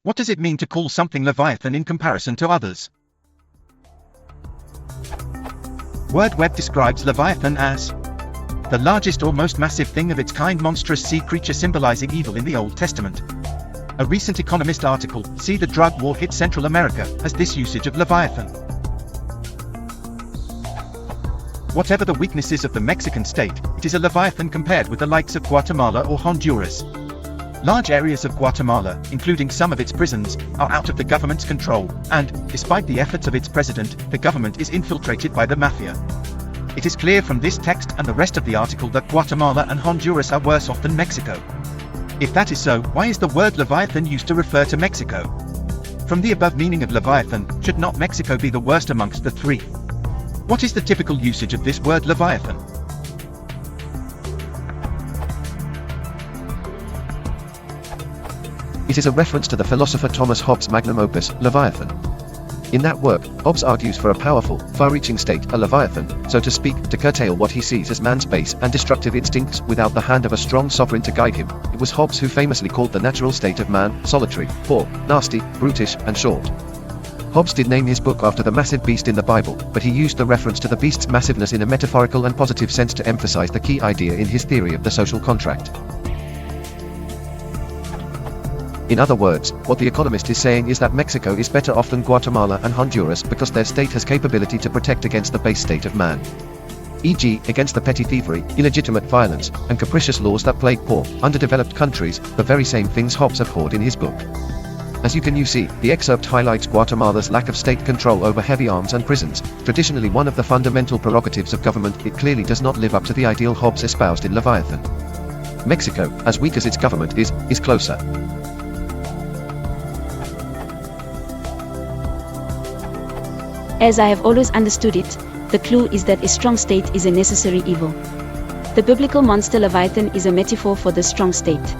What does it mean to call something Leviathan in comparison to others? WordWeb describes Leviathan as the largest or most massive thing of its kind, monstrous sea creature symbolizing evil in the Old Testament. A recent Economist article, "See the Drug War Hit Central America," has this usage of Leviathan. Whatever the weaknesses of the Mexican state, it is a Leviathan compared with the likes of Guatemala or Honduras. Large areas of Guatemala, including some of its prisons, are out of the government's control, and, despite the efforts of its president, the government is infiltrated by the mafia. It is clear from this text and the rest of the article that Guatemala and Honduras are worse off than Mexico. If that is so, why is the word Leviathan used to refer to Mexico? From the above meaning of Leviathan, should not Mexico be the worst amongst the three? What is the typical usage of this word Leviathan? It is a reference to the philosopher Thomas Hobbes' magnum opus, Leviathan. In that work, Hobbes argues for a powerful, far-reaching state, a Leviathan, so to speak, to curtail what he sees as man's base and destructive instincts without the hand of a strong sovereign to guide him. It was Hobbes who famously called the natural state of man solitary, poor, nasty, brutish, and short. Hobbes did name his book after the massive beast in the Bible, but he used the reference to the beast's massiveness in a metaphorical and positive sense to emphasize the key idea in his theory of the social contract. In other words, what the Economist is saying is that Mexico is better off than Guatemala and Honduras because their state has capability to protect against the base state of man. E.g., against the petty thievery, illegitimate violence, and capricious laws that plague poor, underdeveloped countries, the very same things Hobbes abhorred in his book. As you can see, the excerpt highlights Guatemala's lack of state control over heavy arms and prisons, traditionally one of the fundamental prerogatives of government. It clearly does not live up to the ideal Hobbes espoused in Leviathan. Mexico, as weak as its government is closer. As I have always understood it, the clue is that a strong state is a necessary evil. The biblical monster Leviathan is a metaphor for the strong state.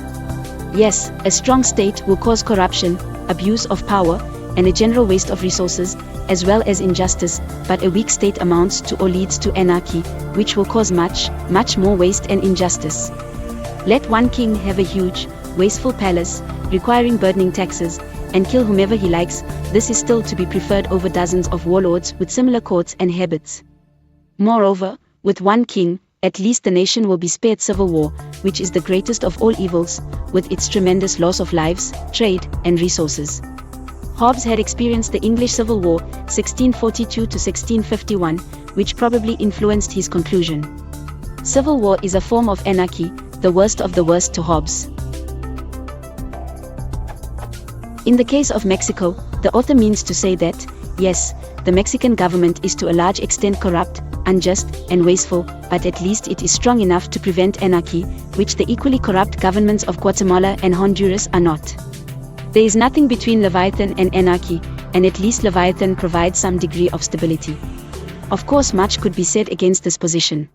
Yes, a strong state will cause corruption, abuse of power, and a general waste of resources, as well as injustice, but a weak state amounts to or leads to anarchy, which will cause much more waste and injustice. Let one king have a huge, wasteful palace, requiring burdening taxes, and kill whomever he likes. This is still to be preferred over dozens of warlords with similar courts and habits. Moreover, with one king, at least the nation will be spared civil war, which is the greatest of all evils, with its tremendous loss of lives, trade, and resources. Hobbes had experienced the English Civil War, 1642 to 1651, which probably influenced his conclusion. Civil war is a form of anarchy, the worst of the worst to Hobbes. In the case of Mexico, the author means to say that, yes, the Mexican government is to a large extent corrupt, unjust, and wasteful, but at least it is strong enough to prevent anarchy, which the equally corrupt governments of Guatemala and Honduras are not. There is nothing between Leviathan and anarchy, and at least Leviathan provides some degree of stability. Of course, much could be said against this position.